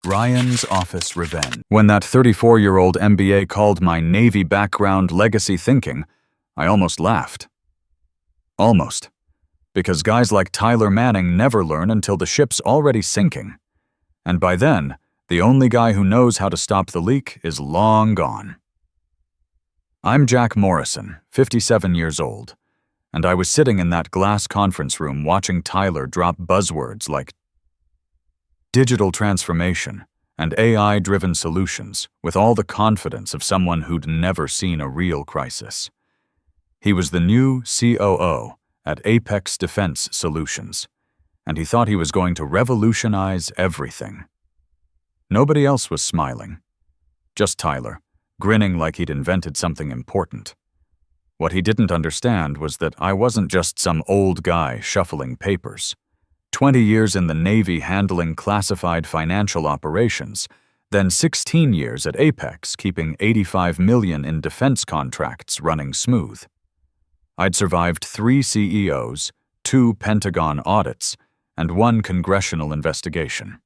Ryan's office revenge. When that 34-year-old MBA called my Navy background legacy thinking, I almost laughed. Almost. Because guys like Tyler Manning never learn until the ship's already sinking. And by then, the only guy who knows how to stop the leak is long gone. I'm Jack Morrison, 57 years old, and I was sitting in that glass conference room watching Tyler drop buzzwords like digital transformation and AI-driven solutions with all the confidence of someone who'd never seen a real crisis. He was the new COO at Apex Defense Solutions, and he thought he was going to revolutionize everything. Nobody else was smiling. Just Tyler, grinning like he'd invented something important. What he didn't understand was that I wasn't just some old guy shuffling papers. 20 years in the Navy handling classified financial operations, then 16 years at Apex keeping $85 million in defense contracts running smooth. I'd survived 3 CEOs, 2 Pentagon audits, and 1 congressional investigation.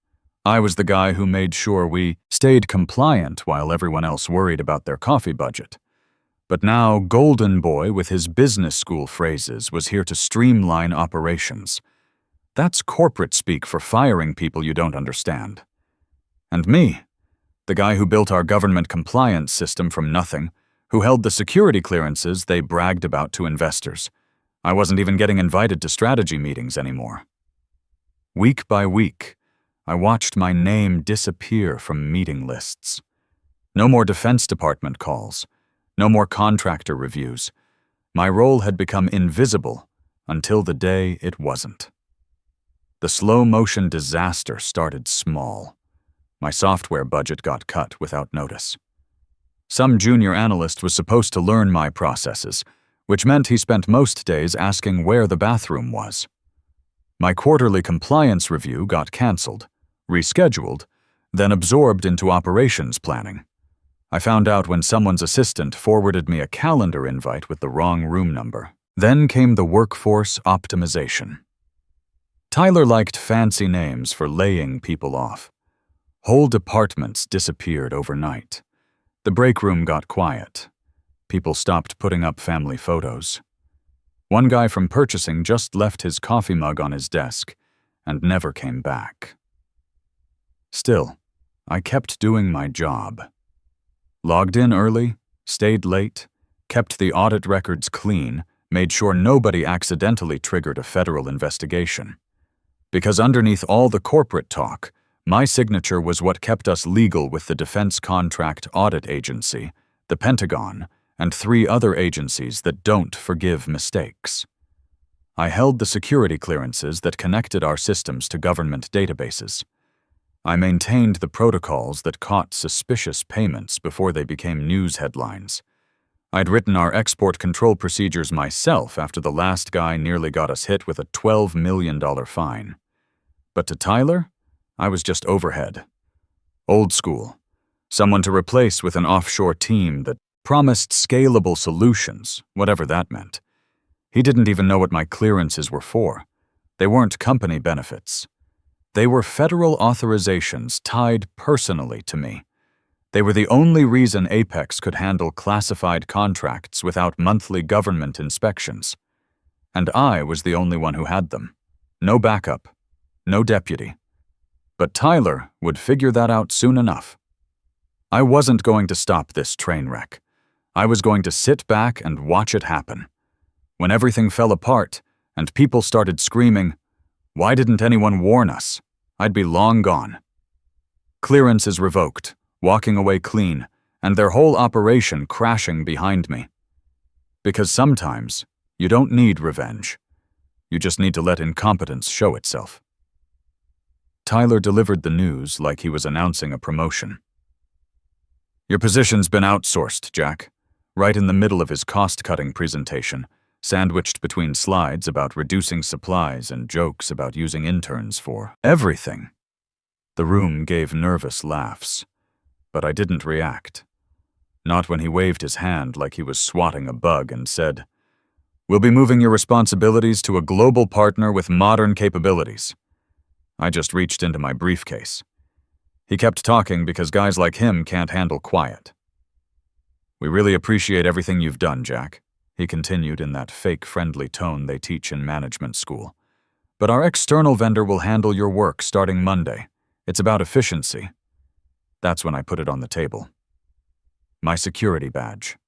I was the guy who made sure we stayed compliant while everyone else worried about their coffee budget. But now Golden Boy with his business school phrases was here to streamline operations. That's corporate speak for firing people you don't understand. And me, the guy who built our government compliance system from nothing, who held the security clearances they bragged about to investors. I wasn't even getting invited to strategy meetings anymore. Week by week, I watched my name disappear from meeting lists. No more Defense Department calls. No more contractor reviews. My role had become invisible until the day it wasn't. The slow-motion disaster started small. My software budget got cut without notice. Some junior analyst was supposed to learn my processes, which meant he spent most days asking where the bathroom was. My quarterly compliance review got canceled, rescheduled, then absorbed into operations planning. I found out when someone's assistant forwarded me a calendar invite with the wrong room number. Then came the workforce optimization. Tyler liked fancy names for laying people off. Whole departments disappeared overnight. The break room got quiet. People stopped putting up family photos. One guy from purchasing just left his coffee mug on his desk and never came back. Still, I kept doing my job. Logged in early, stayed late, kept the audit records clean, made sure nobody accidentally triggered a federal investigation. Because underneath all the corporate talk, my signature was what kept us legal with the Defense Contract Audit Agency, the Pentagon, and 3 other agencies that don't forgive mistakes. I held the security clearances that connected our systems to government databases. I maintained the protocols that caught suspicious payments before they became news headlines. I'd written our export control procedures myself after the last guy nearly got us hit with a $12 million fine. But to Tyler, I was just overhead. Old school. Someone to replace with an offshore team that promised scalable solutions, whatever that meant. He didn't even know what my clearances were for. They weren't company benefits. They were federal authorizations tied personally to me. They were the only reason Apex could handle classified contracts without monthly government inspections. And I was the only one who had them. No backup. No deputy. But Tyler would figure that out soon enough. I wasn't going to stop this train wreck. I was going to sit back and watch it happen. When everything fell apart and people started screaming, "Why didn't anyone warn us?" I'd be long gone. Clearances revoked, walking away clean, and their whole operation crashing behind me. Because sometimes, you don't need revenge. You just need to let incompetence show itself. Tyler delivered the news like he was announcing a promotion. "Your position's been outsourced, Jack," right in the middle of his cost-cutting presentation, sandwiched between slides about reducing supplies and jokes about using interns for everything. The room gave nervous laughs, but I didn't react. Not when he waved his hand like he was swatting a bug and said, "We'll be moving your responsibilities to a global partner with modern capabilities." I just reached into my briefcase. He kept talking because guys like him can't handle quiet. "We really appreciate everything you've done, Jack," he continued in that fake friendly tone they teach in management school. "But our external vendor will handle your work starting Monday. It's about efficiency." That's when I put it on the table. My security badge.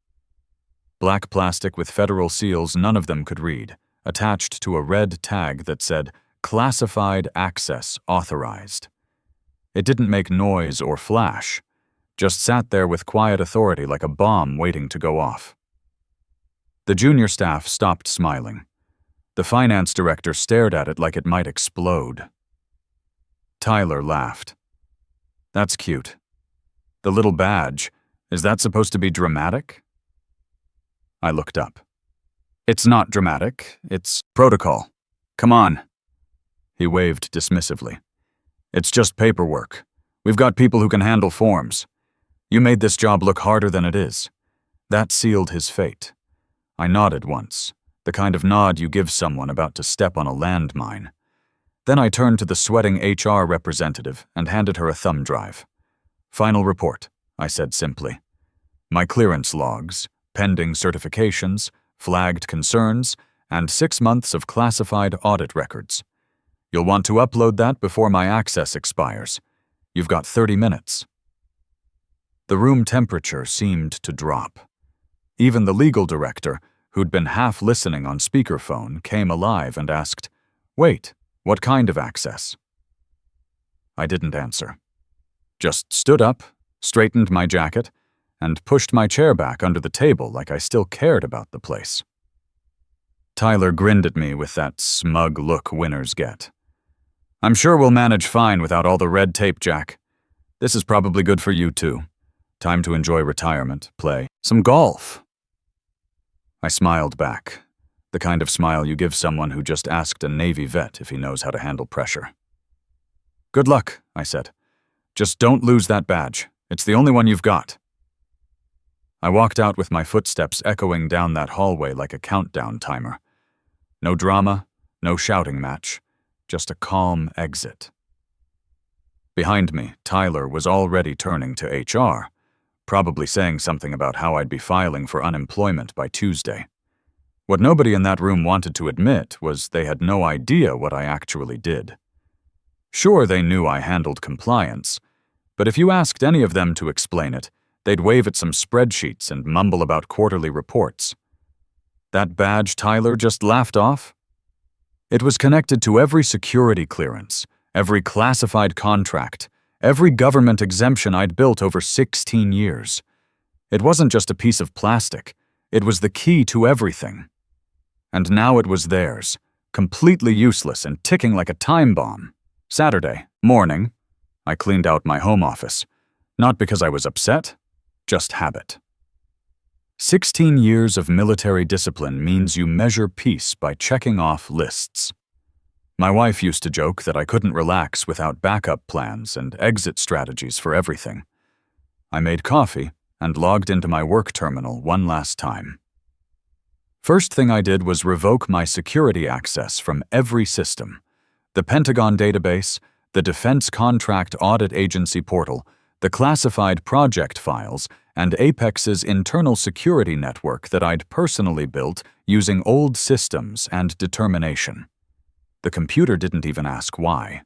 Black plastic with federal seals none of them could read, attached to a red tag that said, "Classified Access Authorized." It didn't make noise or flash, just sat there with quiet authority like a bomb waiting to go off. The junior staff stopped smiling. The finance director stared at it like it might explode. Tyler laughed. "That's cute. The little badge, is that supposed to be dramatic?" I looked up. "It's not dramatic, it's protocol. Come on." He waved dismissively. "It's just paperwork. We've got people who can handle forms. You made this job look harder than it is." That sealed his fate. I nodded once, the kind of nod you give someone about to step on a landmine. Then I turned to the sweating HR representative and handed her a thumb drive. "Final report," I said simply. "My clearance logs, pending certifications, flagged concerns, and 6 months of classified audit records. You'll want to upload that before my access expires. You've got 30 minutes. The room temperature seemed to drop. Even the legal director, who'd been half listening on speakerphone, came alive and asked, "Wait, what kind of access?" I didn't answer. Just stood up, straightened my jacket, and pushed my chair back under the table like I still cared about the place. Tyler grinned at me with that smug look winners get. "I'm sure we'll manage fine without all the red tape, Jack. This is probably good for you too. Time to enjoy retirement, play some golf." I smiled back, the kind of smile you give someone who just asked a Navy vet if he knows how to handle pressure. "Good luck," I said. "Just don't lose that badge. It's the only one you've got." I walked out with my footsteps echoing down that hallway like a countdown timer. No drama, no shouting match, just a calm exit. Behind me, Tyler was already turning to HR, probably saying something about how I'd be filing for unemployment by Tuesday. What nobody in that room wanted to admit was they had no idea what I actually did. Sure, they knew I handled compliance, but if you asked any of them to explain it, they'd wave at some spreadsheets and mumble about quarterly reports. That badge Tyler just laughed off? It was connected to every security clearance, every classified contract, every government exemption I'd built over 16 years. It wasn't just a piece of plastic, it was the key to everything. And now it was theirs, completely useless and ticking like a time bomb. Saturday morning, I cleaned out my home office, not because I was upset, just habit. 16 years of military discipline means you measure peace by checking off lists. My wife used to joke that I couldn't relax without backup plans and exit strategies for everything. I made coffee and logged into my work terminal one last time. First thing I did was revoke my security access from every system: the Pentagon database, the Defense Contract Audit Agency portal, the classified project files, and Apex's internal security network that I'd personally built using old systems and determination. The computer didn't even ask why.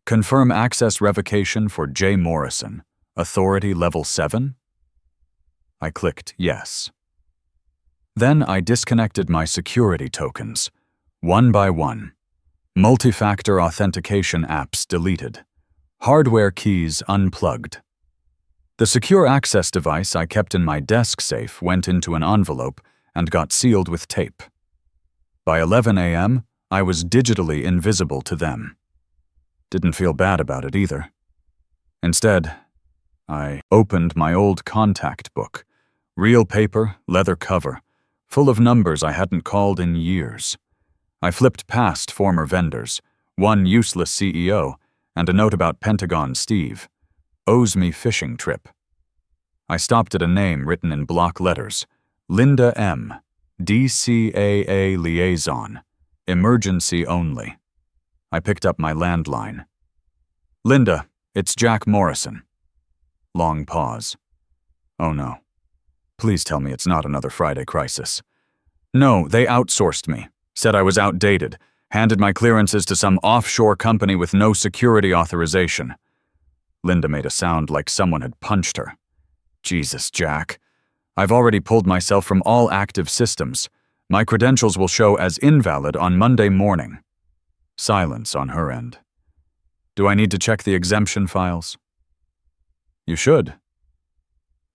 Confirm access revocation for J. Morrison, authority level 7? I clicked yes. Then I disconnected my security tokens, one by one. Multi-factor authentication apps deleted. Hardware keys unplugged. The secure access device I kept in my desk safe went into an envelope and got sealed with tape. By 11 a.m., I was digitally invisible to them. Didn't feel bad about it either. Instead, I opened my old contact book, real paper, leather cover, full of numbers I hadn't called in years. I flipped past former vendors, one useless CEO, and a note about Pentagon Steve. Owes me fishing trip. I stopped at a name written in block letters. Linda M., DCAA Liaison. Emergency only. I picked up my landline. "Linda, It's Jack Morrison. Long pause. Oh no. Please tell me it's not another Friday crisis. No, they outsourced me, said I was outdated, handed my clearances to some offshore company with no security authorization. Linda made a sound like someone had punched her. Jesus, Jack. I've already pulled myself from all active systems. My credentials will show as invalid on Monday morning. Silence on her end. Do I need to check the exemption files? You should.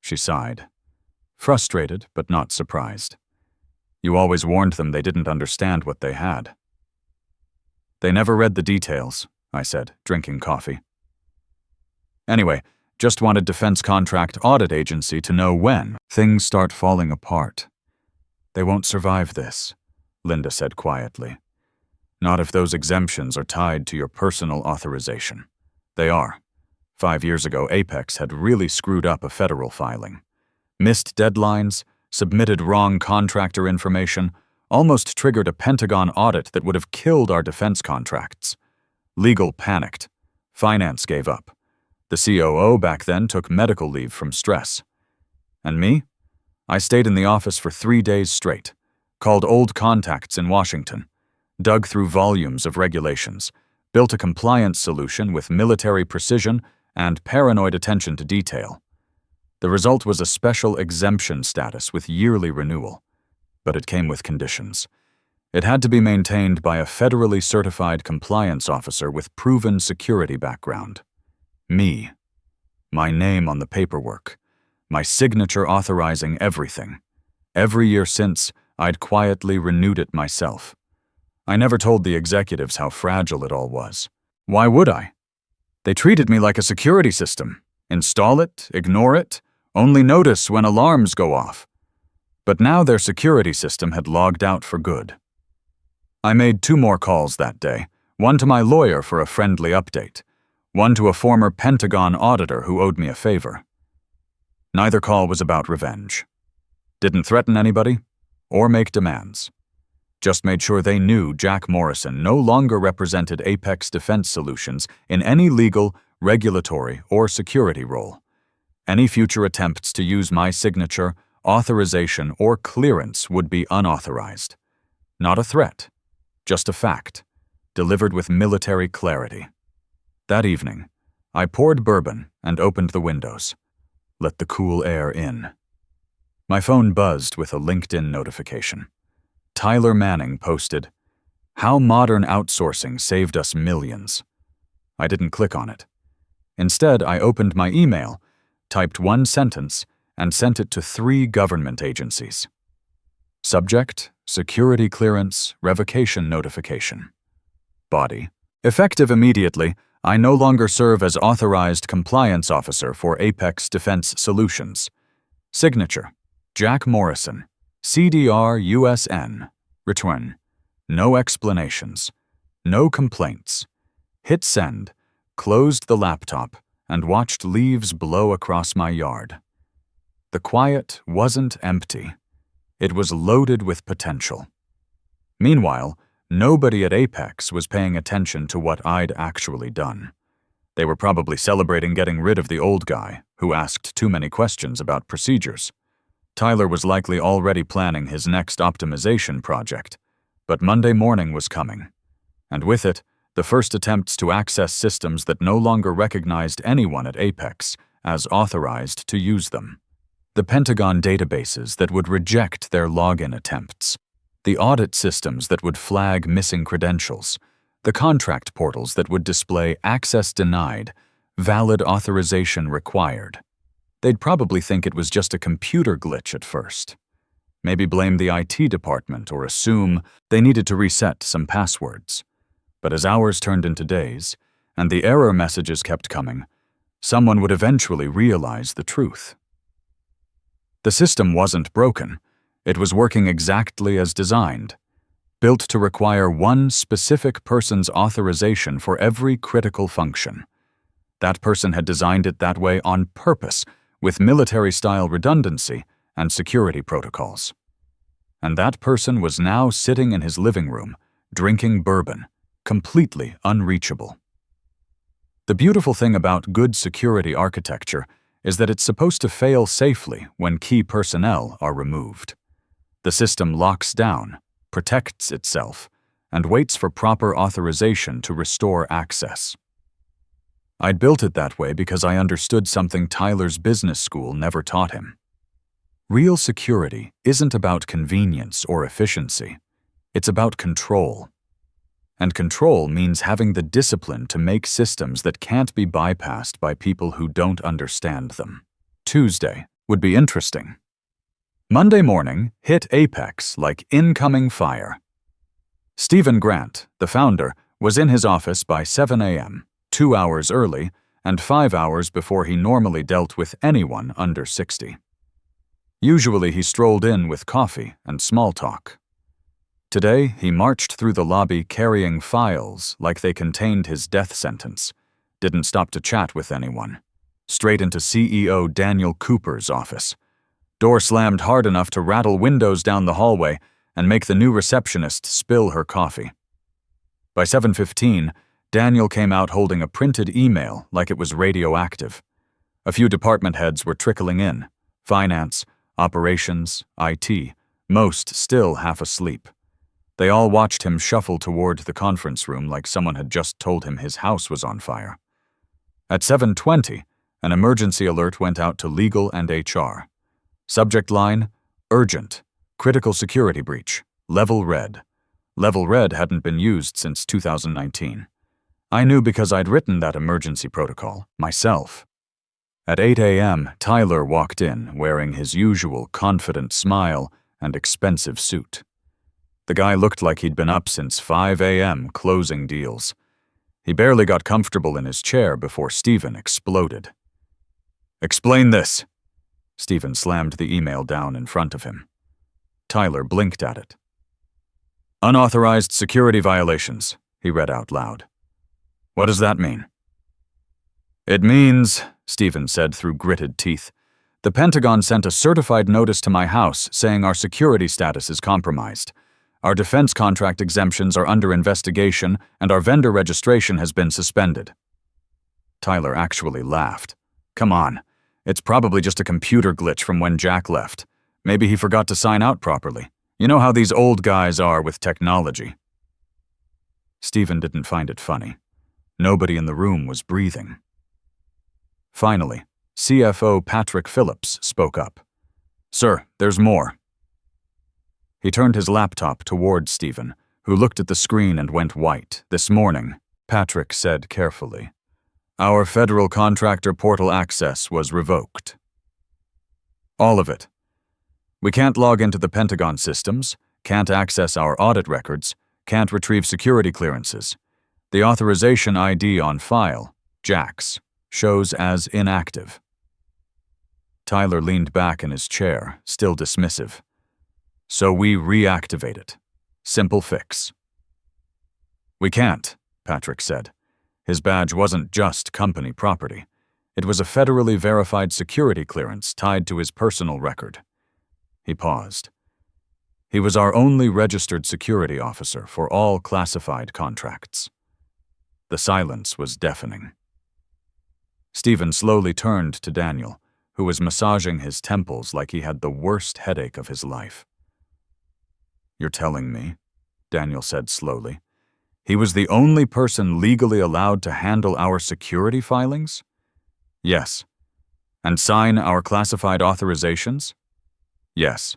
She sighed. Frustrated, but not surprised. You always warned them they didn't understand what they had. They never read the details, I said, drinking coffee. Anyway, just wanted Defense Contract Audit Agency to know when things start falling apart. They won't survive this, Linda said quietly. Not if those exemptions are tied to your personal authorization. They are. 5 years ago, Apex had really screwed up a federal filing. Missed deadlines, submitted wrong contractor information, almost triggered a Pentagon audit that would have killed our defense contracts. Legal panicked. Finance gave up. The COO back then took medical leave from stress. And me? I stayed in the office for 3 days straight, called old contacts in Washington, dug through volumes of regulations, built a compliance solution with military precision and paranoid attention to detail. The result was a special exemption status with yearly renewal, but it came with conditions. It had to be maintained by a federally certified compliance officer with proven security background. Me. My name on the paperwork. My signature authorizing everything. Every year since, I'd quietly renewed it myself. I never told the executives how fragile it all was. Why would I? They treated me like a security system. Install it, ignore it, only notice when alarms go off. But now their security system had logged out for good. I made 2 more calls that day, one to my lawyer for a friendly update, one to a former Pentagon auditor who owed me a favor. Neither call was about revenge. Didn't threaten anybody or make demands. Just made sure they knew Jack Morrison no longer represented Apex Defense Solutions in any legal, regulatory, or security role. Any future attempts to use my signature, authorization, or clearance would be unauthorized. Not a threat, just a fact, delivered with military clarity. That evening, I poured bourbon and opened the windows. Let the cool air in. My phone buzzed with a LinkedIn notification. Tyler Manning posted, "How modern outsourcing saved us millions." I didn't click on it. Instead, I opened my email, typed 1 sentence, and sent it to 3 government agencies. Subject, security clearance, revocation notification. Body. Effective immediately, I no longer serve as authorized compliance officer for Apex Defense Solutions. Signature, Jack Morrison, CDR USN. Return. No explanations. No complaints. Hit send, closed the laptop, and watched leaves blow across my yard. The quiet wasn't empty. It was loaded with potential. Meanwhile, nobody at Apex was paying attention to what I'd actually done. They were probably celebrating getting rid of the old guy, who asked too many questions about procedures. Tyler was likely already planning his next optimization project, but Monday morning was coming, and with it, the first attempts to access systems that no longer recognized anyone at Apex as authorized to use them. The Pentagon databases that would reject their login attempts. The audit systems that would flag missing credentials. The contract portals that would display access denied, valid authorization required. They'd probably think it was just a computer glitch at first. Maybe blame the IT department or assume they needed to reset some passwords. But as hours turned into days, and the error messages kept coming, someone would eventually realize the truth. The system wasn't broken. It was working exactly as designed, built to require one specific person's authorization for every critical function. That person had designed it that way on purpose, with military-style redundancy and security protocols. And that person was now sitting in his living room, drinking bourbon, completely unreachable. The beautiful thing about good security architecture is that it's supposed to fail safely when key personnel are removed. The system locks down, protects itself, and waits for proper authorization to restore access. I'd built it that way because I understood something Tyler's business school never taught him. Real security isn't about convenience or efficiency. It's about control. And control means having the discipline to make systems that can't be bypassed by people who don't understand them. Tuesday would be interesting. Monday morning hit apex like incoming fire. Stephen Grant, the founder, was in his office by 7 a.m., 2 hours early and 5 hours before he normally dealt with anyone under 60. Usually he strolled in with coffee and small talk. Today, he marched through the lobby carrying files like they contained his death sentence, didn't stop to chat with anyone. Straight into CEO Daniel Cooper's office. Door slammed hard enough to rattle windows down the hallway and make the new receptionist spill her coffee. By 7:15, Daniel came out holding a printed email like it was radioactive. A few department heads were trickling in: finance, operations, IT, most still half asleep. They all watched him shuffle toward the conference room like someone had just told him his house was on fire. At 7:20, an emergency alert went out to legal and HR. Subject line: urgent, critical security breach, level red. Level red hadn't been used since 2019. I knew because I'd written that emergency protocol, myself. At 8 a.m., Tyler walked in, wearing his usual confident smile and expensive suit. The guy looked like he'd been up since 5 a.m. closing deals. He barely got comfortable in his chair before Stephen exploded. "Explain this." Stephen slammed the email down in front of him. Tyler blinked at it. "Unauthorized security violations," he read out loud. "What does that mean?" "It means," Stephen said through gritted teeth, "the Pentagon sent a certified notice to my house saying our security status is compromised. Our defense contract exemptions are under investigation and our vendor registration has been suspended." Tyler actually laughed. "Come on, it's probably just a computer glitch from when Jack left. Maybe he forgot to sign out properly. You know how these old guys are with technology." Stephen didn't find it funny. Nobody in the room was breathing. Finally, CFO Patrick Phillips spoke up. "Sir, there's more." He turned his laptop toward Stephen, who looked at the screen and went white. "This morning," Patrick said carefully, "our federal contractor portal access was revoked. All of it. We can't log into the Pentagon systems, can't access our audit records, can't retrieve security clearances. The authorization ID on file, Jack's, shows as inactive." Tyler leaned back in his chair, still dismissive. "So we reactivate it. Simple fix." "We can't," Patrick said. His badge wasn't just company property. It was a federally verified security clearance tied to his personal record. He paused. He was our only registered security officer for all classified contracts. The silence was deafening. Stephen slowly turned to Daniel, who was massaging his temples like he had the worst headache of his life. "You're telling me," Daniel said slowly, "he was the only person legally allowed to handle our security filings?" "Yes." "And sign our classified authorizations?" "Yes."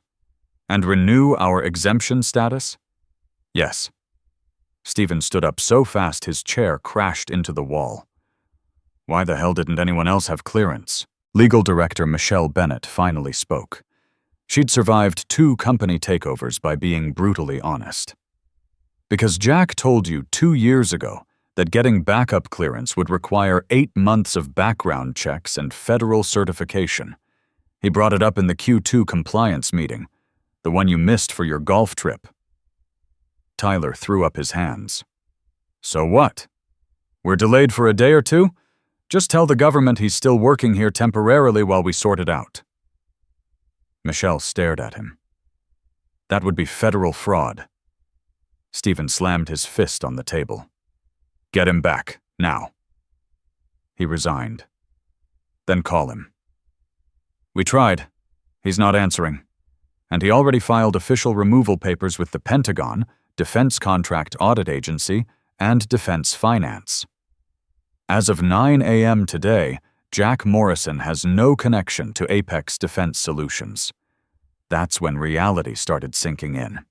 "And renew our exemption status?" "Yes." Stephen stood up so fast his chair crashed into the wall. "Why the hell didn't anyone else have clearance?" Legal Director Michelle Bennett finally spoke. She'd survived 2 company takeovers by being brutally honest. "Because Jack told you 2 years ago that getting backup clearance would require 8 months of background checks and federal certification. He brought it up in the Q2 compliance meeting, the one you missed for your golf trip." Tyler threw up his hands. "So what? We're delayed for a day or 2? Just tell the government he's still working here temporarily while we sort it out." Michelle stared at him. "That would be federal fraud." Stephen slammed his fist on the table. "Get him back, now." He resigned. Then call him. We tried. He's not answering. And he already filed official removal papers with the Pentagon, Defense Contract Audit Agency, and Defense Finance. As of 9 a.m. today, Jack Morrison has no connection to Apex Defense Solutions. That's when reality started sinking in.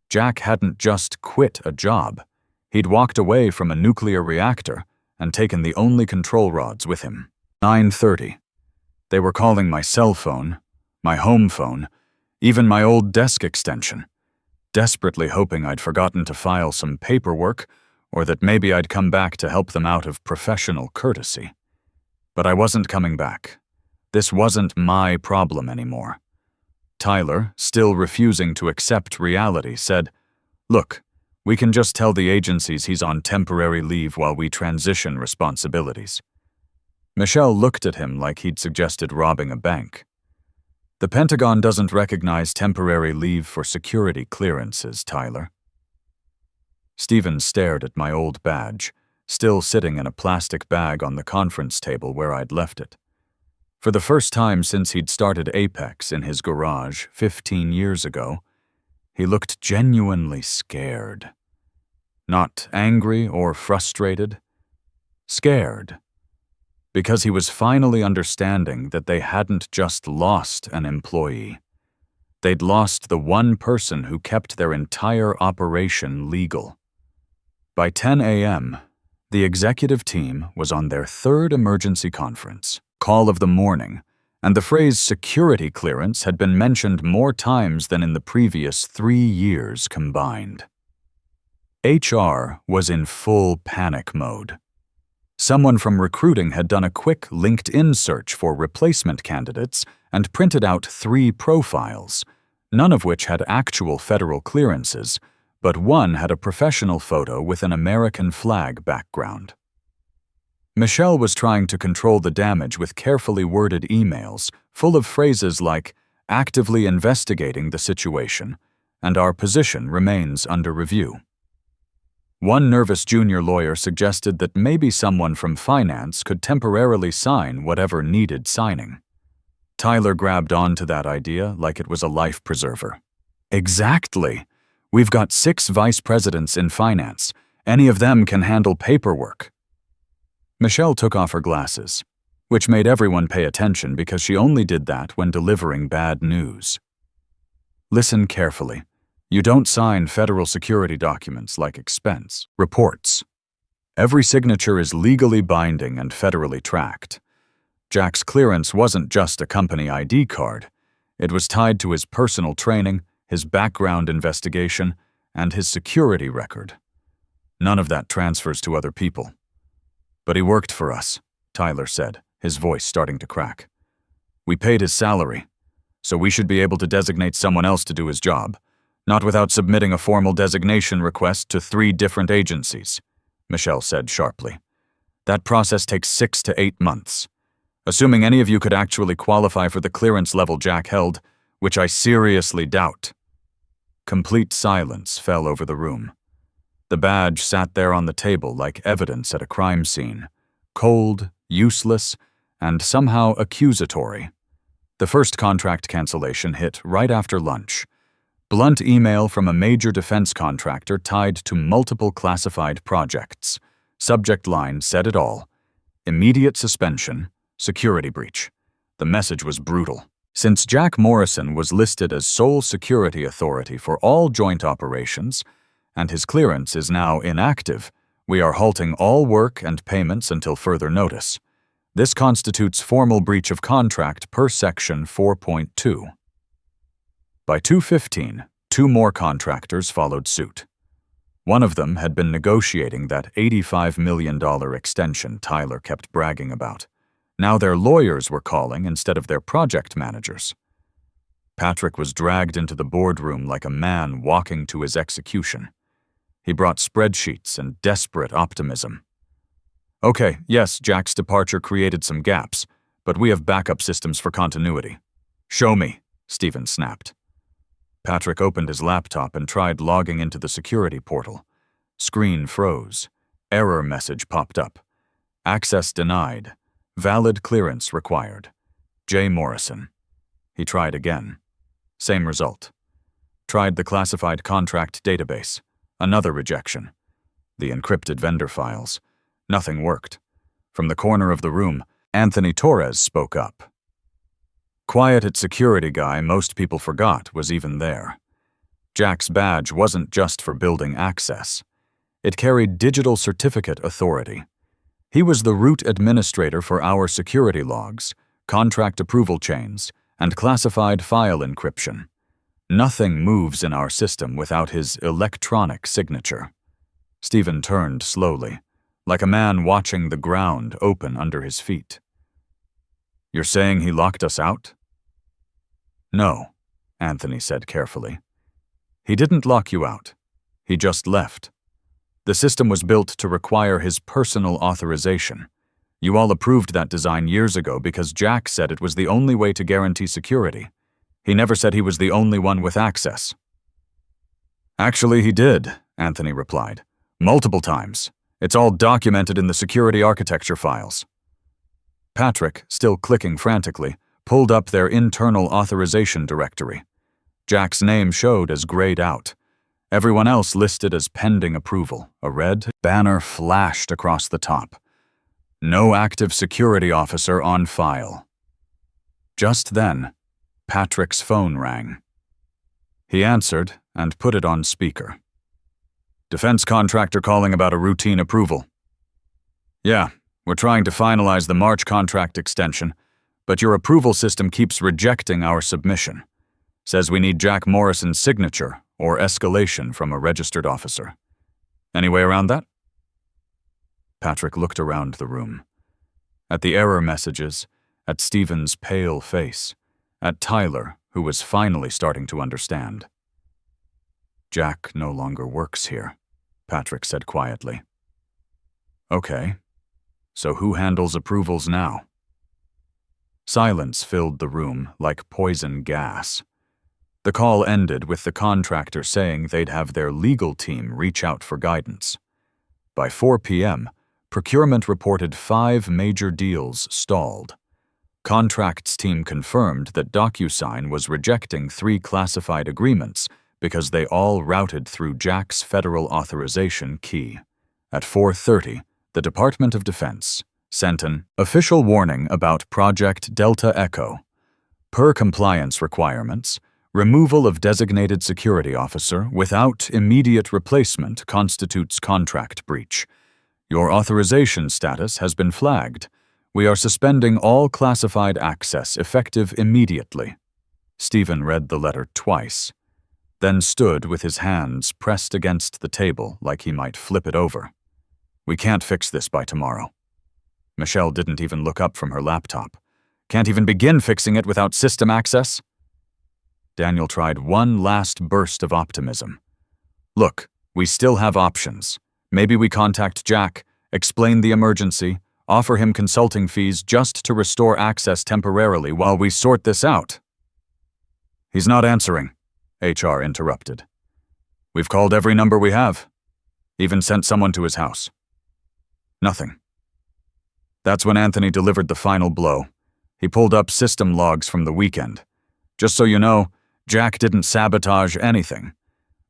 Jack hadn't just quit a job. He'd walked away from a nuclear reactor and taken the only control rods with him. 9:30. They were calling my cell phone, my home phone, even my old desk extension, desperately hoping I'd forgotten to file some paperwork or that maybe I'd come back to help them out of professional courtesy. But I wasn't coming back. This wasn't my problem anymore. Tyler, still refusing to accept reality, said, "Look, we can just tell the agencies he's on temporary leave while we transition responsibilities." Michelle looked at him like he'd suggested robbing a bank. "The Pentagon doesn't recognize temporary leave for security clearances, Tyler." Stephen stared at my old badge, still sitting in a plastic bag on the conference table where I'd left it. For the first time since he'd started Apex in his garage 15 years ago, he looked genuinely scared. Not angry or frustrated, scared. Because he was finally understanding that they hadn't just lost an employee. They'd lost the one person who kept their entire operation legal. By 10 a.m., the executive team was on their third emergency conference, call of the morning, and the phrase security clearance had been mentioned more times than in the previous 3 years combined. HR was in full panic mode. Someone from recruiting had done a quick LinkedIn search for replacement candidates and printed out 3 profiles, none of which had actual federal clearances, but one had a professional photo with an American flag background. Michelle was trying to control the damage with carefully worded emails full of phrases like, "actively investigating the situation," and "our position remains under review." One nervous junior lawyer suggested that maybe someone from finance could temporarily sign whatever needed signing. Tyler grabbed onto that idea like it was a life preserver. "Exactly! We've got 6 vice presidents in finance. Any of them can handle paperwork." Michelle took off her glasses, which made everyone pay attention because she only did that when delivering bad news. "Listen carefully. You don't sign federal security documents like expense reports. Every signature is legally binding and federally tracked. Jack's clearance wasn't just a company ID card. It was tied to his personal training, his background investigation, and his security record. None of that transfers to other people. But he worked for us," Tyler said, his voice starting to crack. "We paid his salary, so we should be able to designate someone else to do his job, not without submitting a formal designation request to 3 different agencies," Michelle said sharply. "That process takes 6 to 8 months. Assuming any of you could actually qualify for the clearance level Jack held, which I seriously doubt." Complete silence fell over the room. The badge sat there on the table like evidence at a crime scene, cold, useless, and somehow accusatory. The first contract cancellation hit right after lunch. Blunt email from a major defense contractor tied to multiple classified projects. Subject line said it all. Immediate suspension, security breach. The message was brutal. Since Jack Morrison was listed as sole security authority for all joint operations, and his clearance is now inactive, we are halting all work and payments until further notice. This constitutes formal breach of contract per Section 4.2. By 2:15, 2 more contractors followed suit. One of them had been negotiating that $85 million extension Tyler kept bragging about. Now their lawyers were calling instead of their project managers. Patrick was dragged into the boardroom like a man walking to his execution. He brought spreadsheets and desperate optimism. "Okay, yes, Jack's departure created some gaps, but we have backup systems for continuity." "Show me," Stephen snapped. Patrick opened his laptop and tried logging into the security portal. Screen froze. Error message popped up. Access denied. Valid clearance required. J. Morrison. He tried again. Same result. Tried the classified contract database. Another rejection. The encrypted vendor files. Nothing worked. From the corner of the room, Anthony Torres spoke up. Quiet security guy most people forgot was even there. Jack's badge wasn't just for building access. It carried digital certificate authority. He was the root administrator for our security logs, contract approval chains, and classified file encryption. Nothing moves in our system without his electronic signature. Stephen turned slowly, like a man watching the ground open under his feet. You're saying he locked us out? No, Anthony said carefully. He didn't lock you out. He just left. The system was built to require his personal authorization. You all approved that design years ago because Jack said it was the only way to guarantee security. He never said he was the only one with access. Actually, he did, Anthony replied. Multiple times. It's all documented in the security architecture files. Patrick, still clicking frantically, pulled up their internal authorization directory. Jack's name showed as grayed out. Everyone else listed as pending approval. A red banner flashed across the top. No active security officer on file. Just then, Patrick's phone rang. He answered and put it on speaker. Defense contractor calling about a routine approval. Yeah, we're trying to finalize the March contract extension, but your approval system keeps rejecting our submission. Says we need Jack Morrison's signature or escalation from a registered officer. Any way around that? Patrick looked around the room. At the error messages, at Stephen's pale face, at Tyler, who was finally starting to understand. Jack no longer works here, Patrick said quietly. Okay, so who handles approvals now? Silence filled the room like poison gas. The call ended with the contractor saying they'd have their legal team reach out for guidance. By 4 p.m., procurement reported 5 major deals stalled. Contracts team confirmed that DocuSign was rejecting 3 classified agreements because they all routed through Jack's federal authorization key. At 4:30, the Department of Defense sent an official warning about Project Delta Echo. Per compliance requirements, removal of designated security officer without immediate replacement constitutes contract breach. Your authorization status has been flagged. We are suspending all classified access effective immediately. Stephen read the letter twice, then stood with his hands pressed against the table like he might flip it over. We can't fix this by tomorrow. Michelle didn't even look up from her laptop. Can't even begin fixing it without system access? Daniel tried one last burst of optimism. Look, we still have options. Maybe we contact Jack, explain the emergency, offer him consulting fees just to restore access temporarily while we sort this out. He's not answering, HR interrupted. We've called every number we have. Even sent someone to his house. Nothing. That's when Anthony delivered the final blow. He pulled up system logs from the weekend. Just so you know, Jack didn't sabotage anything.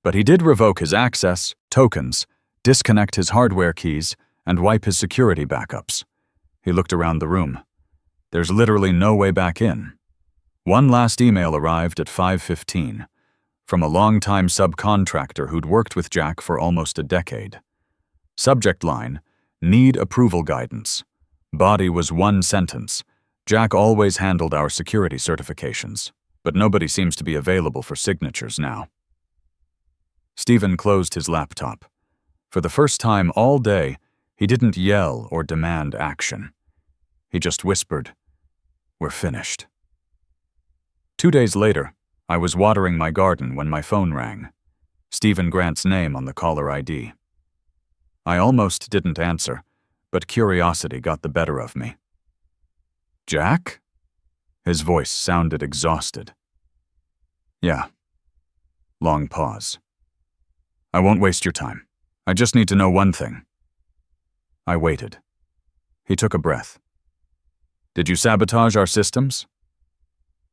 But he did revoke his access, tokens, disconnect his hardware keys, and wipe his security backups. He looked around the room. There's literally no way back in. One last email arrived at 5:15 from a longtime subcontractor who'd worked with Jack for almost a decade. Subject line, need approval guidance. Body was one sentence. Jack always handled our security certifications, but nobody seems to be available for signatures now. Stephen closed his laptop. For the first time all day, he didn't yell or demand action. He just whispered, "We're finished." 2 days later, I was watering my garden when my phone rang. Stephen Grant's name on the caller ID. I almost didn't answer, but curiosity got the better of me. "Jack?" His voice sounded exhausted. "Yeah." Long pause. "I won't waste your time. I just need to know one thing." I waited. He took a breath. Did you sabotage our systems?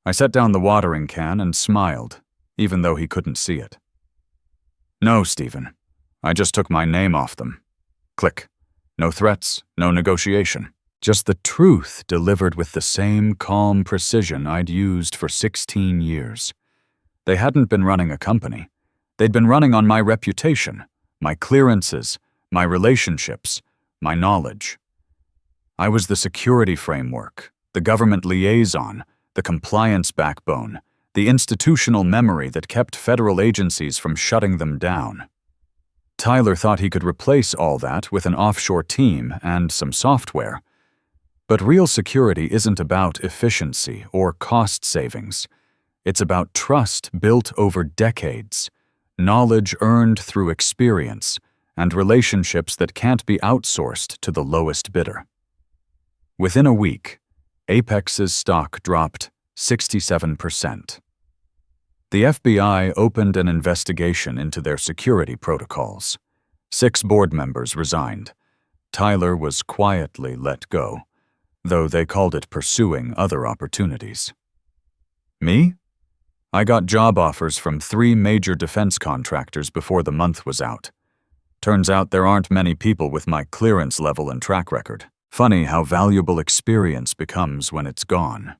I set down the watering can and smiled, even though he couldn't see it. No, Stephen. I just took my name off them. Click. No threats, no negotiation. Just the truth delivered with the same calm precision I'd used for 16 years. They hadn't been running a company. They'd been running on my reputation, my clearances, my relationships, my knowledge. I was the security framework, the government liaison, the compliance backbone, the institutional memory that kept federal agencies from shutting them down. Tyler thought he could replace all that with an offshore team and some software. But real security isn't about efficiency or cost savings. It's about trust built over decades, knowledge earned through experience, and relationships that can't be outsourced to the lowest bidder. Within a week, Apex's stock dropped 67%. The FBI opened an investigation into their security protocols. 6 board members resigned. Tyler was quietly let go, though they called it pursuing other opportunities. Me? I got job offers from 3 major defense contractors before the month was out. Turns out there aren't many people with my clearance level and track record. Funny how valuable experience becomes when it's gone.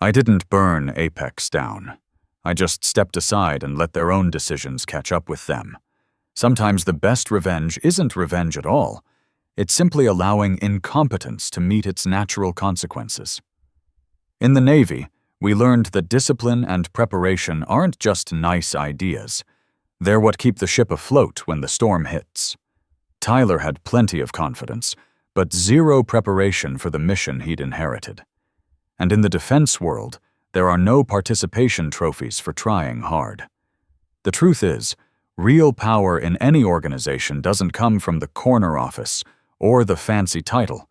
I didn't burn Apex down. I just stepped aside and let their own decisions catch up with them. Sometimes the best revenge isn't revenge at all. It's simply allowing incompetence to meet its natural consequences. In the Navy, we learned that discipline and preparation aren't just nice ideas. They're what keep the ship afloat when the storm hits. Tyler had plenty of confidence, but zero preparation for the mission he'd inherited. And in the defense world, there are no participation trophies for trying hard. The truth is, real power in any organization doesn't come from the corner office or the fancy title.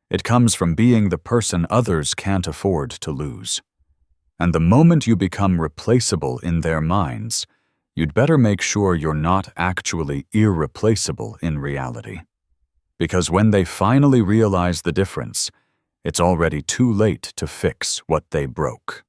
It comes from being the person others can't afford to lose. And the moment you become replaceable in their minds, you'd better make sure you're not actually irreplaceable in reality. Because when they finally realize the difference, it's already too late to fix what they broke.